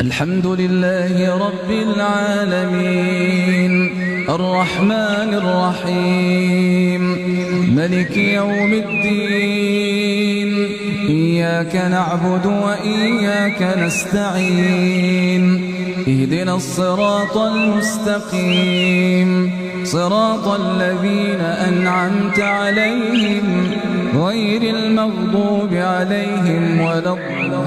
الحمد لله رب العالمين الرحمن الرحيم ملك يوم الدين إياك نعبد وإياك نستعين اهدنا الصراط المستقيم صراط الذين أنعمت عليهم غير المغضوب عليهم ولا الضالين